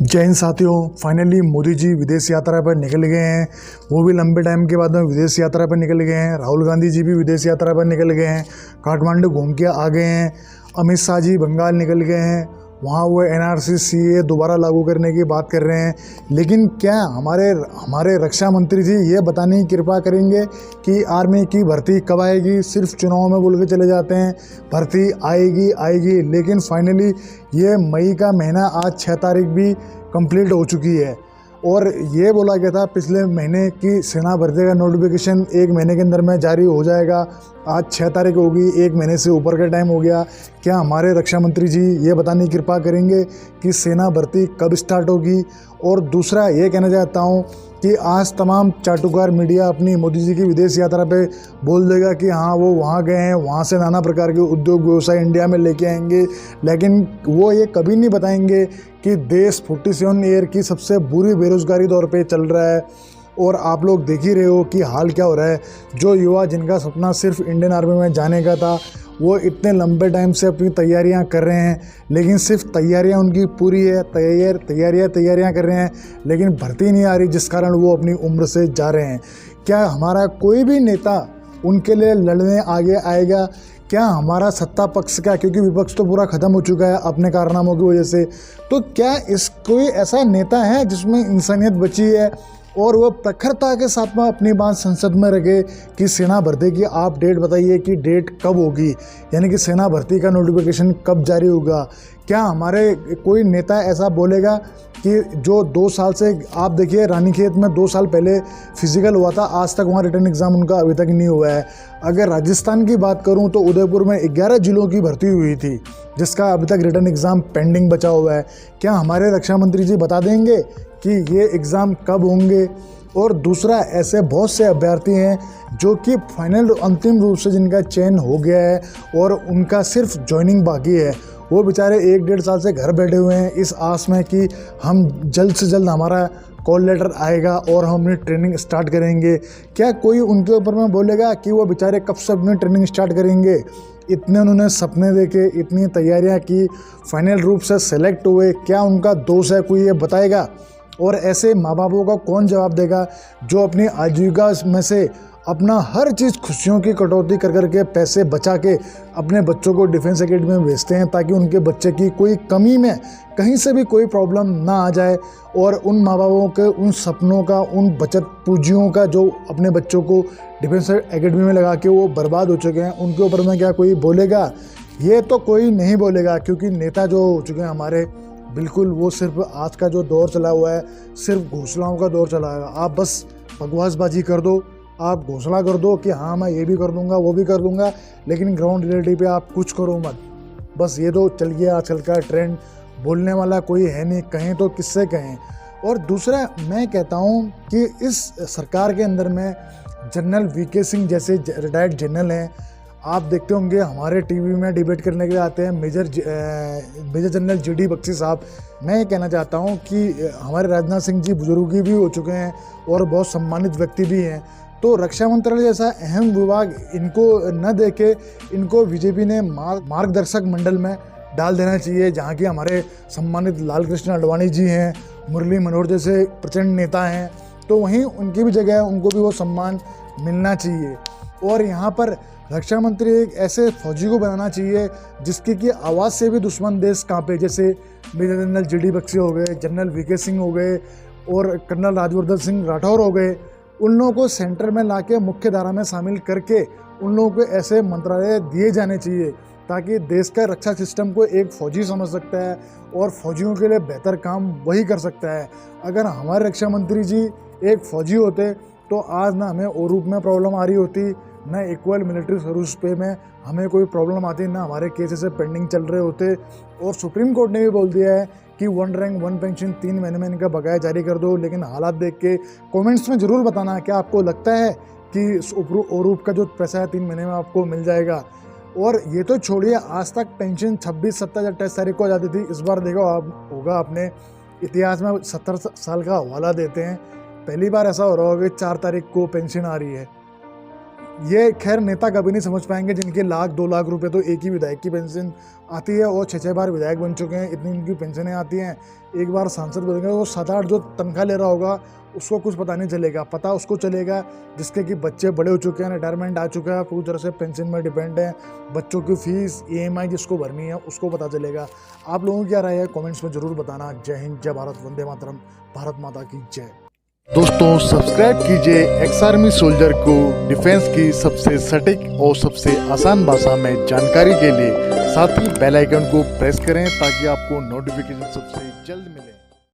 जय हिंद साथियों। फाइनली मोदी जी विदेश यात्रा पर निकल गए हैं, वो भी लंबे टाइम के बाद में विदेश यात्रा पर निकल गए हैं। राहुल गांधी जी भी विदेश यात्रा पर निकल गए हैं, काठमांडू घूम के आ गए हैं। अमित शाह जी बंगाल निकल गए हैं, वहाँ वो NRC CAA दोबारा लागू करने की बात कर रहे हैं। लेकिन क्या हमारे रक्षा मंत्री जी ये बताने की कृपा करेंगे कि आर्मी की भर्ती कब आएगी? सिर्फ चुनाव में बोल के चले जाते हैं भर्ती आएगी, लेकिन फाइनली ये मई का महीना आज 6 तारीख भी कंप्लीट हो चुकी है और ये बोला गया था पिछले महीने की सेना भर्ती का नोटिफिकेशन 1 महीने के अंदर में जारी हो जाएगा। आज 6 तारीख होगी, 1 महीने से ऊपर का टाइम हो गया। क्या हमारे रक्षा मंत्री जी ये बताने की कृपा करेंगे कि सेना भर्ती कब स्टार्ट होगी? और दूसरा ये कहना चाहता हूँ कि आज तमाम चाटुकार मीडिया अपनी मोदी जी की विदेश यात्रा पे बोल देगा कि हाँ वो वहाँ गए हैं, वहाँ से नाना प्रकार के उद्योग व्यवसाय इंडिया में लेके आएंगे, लेकिन वो ये कभी नहीं बताएंगे कि देश 47 ईयर की सबसे बुरी बेरोजगारी दौर पे चल रहा है। और आप लोग देख ही रहे हो कि हाल क्या हो रहा है। जो युवा जिनका सपना सिर्फ इंडियन आर्मी में जाने का था, वो इतने लंबे टाइम से अपनी तैयारियां कर रहे हैं, लेकिन सिर्फ तैयारियां उनकी पूरी है, तैयारियां कर रहे हैं, लेकिन भर्ती नहीं आ रही, जिस कारण वो अपनी उम्र से जा रहे हैं। क्या हमारा कोई भी नेता उनके लिए लड़ने आगे आएगा? क्या हमारा सत्ता पक्ष का, क्योंकि विपक्ष तो पूरा ख़त्म हो चुका है अपने कारनामों की वजह से, तो क्या कोई ऐसा नेता है जिसमें इंसानियत बची है और वो प्रखरता के साथ में अपनी बात संसद में रखे कि सेना भर्ती की आप डेट बताइए कि डेट कब होगी, यानी कि सेना भर्ती का नोटिफिकेशन कब जारी होगा? क्या हमारे कोई नेता ऐसा बोलेगा कि जो 2 साल से, आप देखिए रानीखेत में 2 साल पहले फिजिकल हुआ था, आज तक वहाँ रिटर्न एग्ज़ाम उनका अभी तक नहीं हुआ है। अगर राजस्थान की बात करूँ तो उदयपुर में 11 जिलों की भर्ती हुई थी, जिसका अभी तक रिटर्न एग्ज़ाम पेंडिंग बचा हुआ है। क्या हमारे रक्षा मंत्री जी बता देंगे कि ये एग्ज़ाम कब होंगे? और दूसरा, ऐसे बहुत से अभ्यर्थी हैं जो कि फाइनल अंतिम रूप से जिनका चयन हो गया है और उनका सिर्फ ज्वाइनिंग बाकी है, वो बेचारे 1-1.5 साल से घर बैठे हुए हैं इस आस में कि हम जल्द से जल्द हमारा कॉल लेटर आएगा और हम अपनी ट्रेनिंग स्टार्ट करेंगे। क्या कोई उनके ऊपर में बोलेगा कि वो बेचारे कब से अपनी ट्रेनिंग स्टार्ट करेंगे? इतने उन्होंने सपने देखे, इतनी तैयारियां की, फाइनल रूप से सेलेक्ट हुए, क्या उनका दोष है? कोई ये बताएगा? और ऐसे माँ बापों का कौन जवाब देगा जो अपनी आजीविका में से अपना हर चीज़, खुशियों की कटौती कर करके पैसे बचा के अपने बच्चों को डिफेंस एकेडमी में भेजते हैं ताकि उनके बच्चे की कोई कमी में कहीं से भी कोई प्रॉब्लम ना आ जाए, और उन माँ बापों के उन सपनों का, उन बचत पूंजियों का जो अपने बच्चों को डिफेंस एकेडमी में लगा के वो बर्बाद हो चुके हैं, उनके ऊपर में क्या कोई बोलेगा? ये तो कोई नहीं बोलेगा, क्योंकि नेता जो हो चुके हैं हमारे, बिल्कुल वो सिर्फ आज का जो दौर चला हुआ है सिर्फ घोषणाओं का दौर चला है। आप बस बकवासबाजी कर दो, आप घोषणा कर दो कि हाँ मैं ये भी कर दूंगा, वो भी कर दूंगा, लेकिन ग्राउंड रियलिटी पे आप कुछ करो मत। बस ये तो चल गया आजकल का ट्रेंड, बोलने वाला कोई है नहीं, कहें तो किससे कहें। और दूसरा, मैं कहता हूँ कि इस सरकार के अंदर में जनरल VK सिंह जैसे रिटायर्ड जनरल हैं, आप देखते होंगे हमारे टीवी में डिबेट करने के लिए आते हैं मेजर जनरल GD बख्शी साहब। मैं ये कहना चाहता हूँ कि हमारे राजनाथ सिंह जी बुजुर्गी भी हो चुके हैं और बहुत सम्मानित व्यक्ति भी हैं, तो रक्षा मंत्रालय जैसा अहम विभाग इनको न देके इनको BJP ने मार्गदर्शक मंडल में डाल देना चाहिए, जहाँ की हमारे सम्मानित लाल कृष्ण आडवाणी जी हैं, मुरली मनोहर जैसे प्रचंड नेता हैं, तो वहीं उनकी भी जगह है, उनको भी वो सम्मान मिलना चाहिए। और यहाँ पर रक्षा मंत्री एक ऐसे फौजी को बनाना चाहिए जिसकी की आवाज़ से भी दुश्मन देश कांपे, जैसे मेजर जनरल GD बख्शी हो गए, जनरल VK सिंह हो गए और कर्नल राज्यवर्धन सिंह राठौर हो गए। उन लोगों को सेंटर में लाके मुख्य धारा में शामिल करके उन लोगों को ऐसे मंत्रालय दिए जाने चाहिए ताकि देश का रक्षा सिस्टम को एक फौजी समझ सकता है और फौजियों के लिए बेहतर काम वही कर सकता है। अगर हमारे रक्षा मंत्री जी एक फौजी होते तो आज ना हमें और रूप में प्रॉब्लम आ रही होती, न इक्वल मिलिट्री सर्विस पे में हमें कोई प्रॉब्लम आती, ना हमारे केसेस पेंडिंग चल रहे होते। और सुप्रीम कोर्ट ने भी बोल दिया है कि 1 रैंक 1 पेंशन 3 महीने में इनका बकाया जारी कर दो। लेकिन हालात देख के कमेंट्स में ज़रूर बताना क्या आपको लगता है कि ओरूप का जो पैसा है 3 महीने में आपको मिल जाएगा। और ये तो छोड़िए, आज तक पेंशन 26, 27 या 28 तारीख को आ जाती थी। इस बार देखो होगा आपने इतिहास में 70 साल का हवाला देते हैं, पहली बार ऐसा हो रहा होगा कि 4 तारीख को पेंशन आ रही है। ये खैर नेता कभी नहीं समझ पाएंगे जिनके 1-2 लाख रुपए तो एक ही विधायक की पेंशन आती है और 6-6 बार विधायक बन चुके हैं, इतनी उनकी पेंशनें आती हैं। एक बार सांसद बनेंगे वो 7-8 जो तनख्वाह ले रहा होगा उसको कुछ पता नहीं चलेगा। पता उसको चलेगा जिसके कि बच्चे बड़े हो चुके हैं, रिटायरमेंट आ चुका है, पूरी तरह से पेंशन में डिपेंड है, बच्चों की फीस EMI जिसको भरनी है उसको पता चलेगा। आप लोगों की क्या राय है कमेंट्स में ज़रूर बताना। जय हिंद, जय भारत, वंदे मातरम, भारत माता की जय। दोस्तों सब्सक्राइब कीजिए एक्स आर्मी सोल्जर को डिफेंस की सबसे सटीक और सबसे आसान भाषा में जानकारी के लिए। साथ ही बेल आइकन को प्रेस करें ताकि आपको नोटिफिकेशन सबसे जल्द मिले।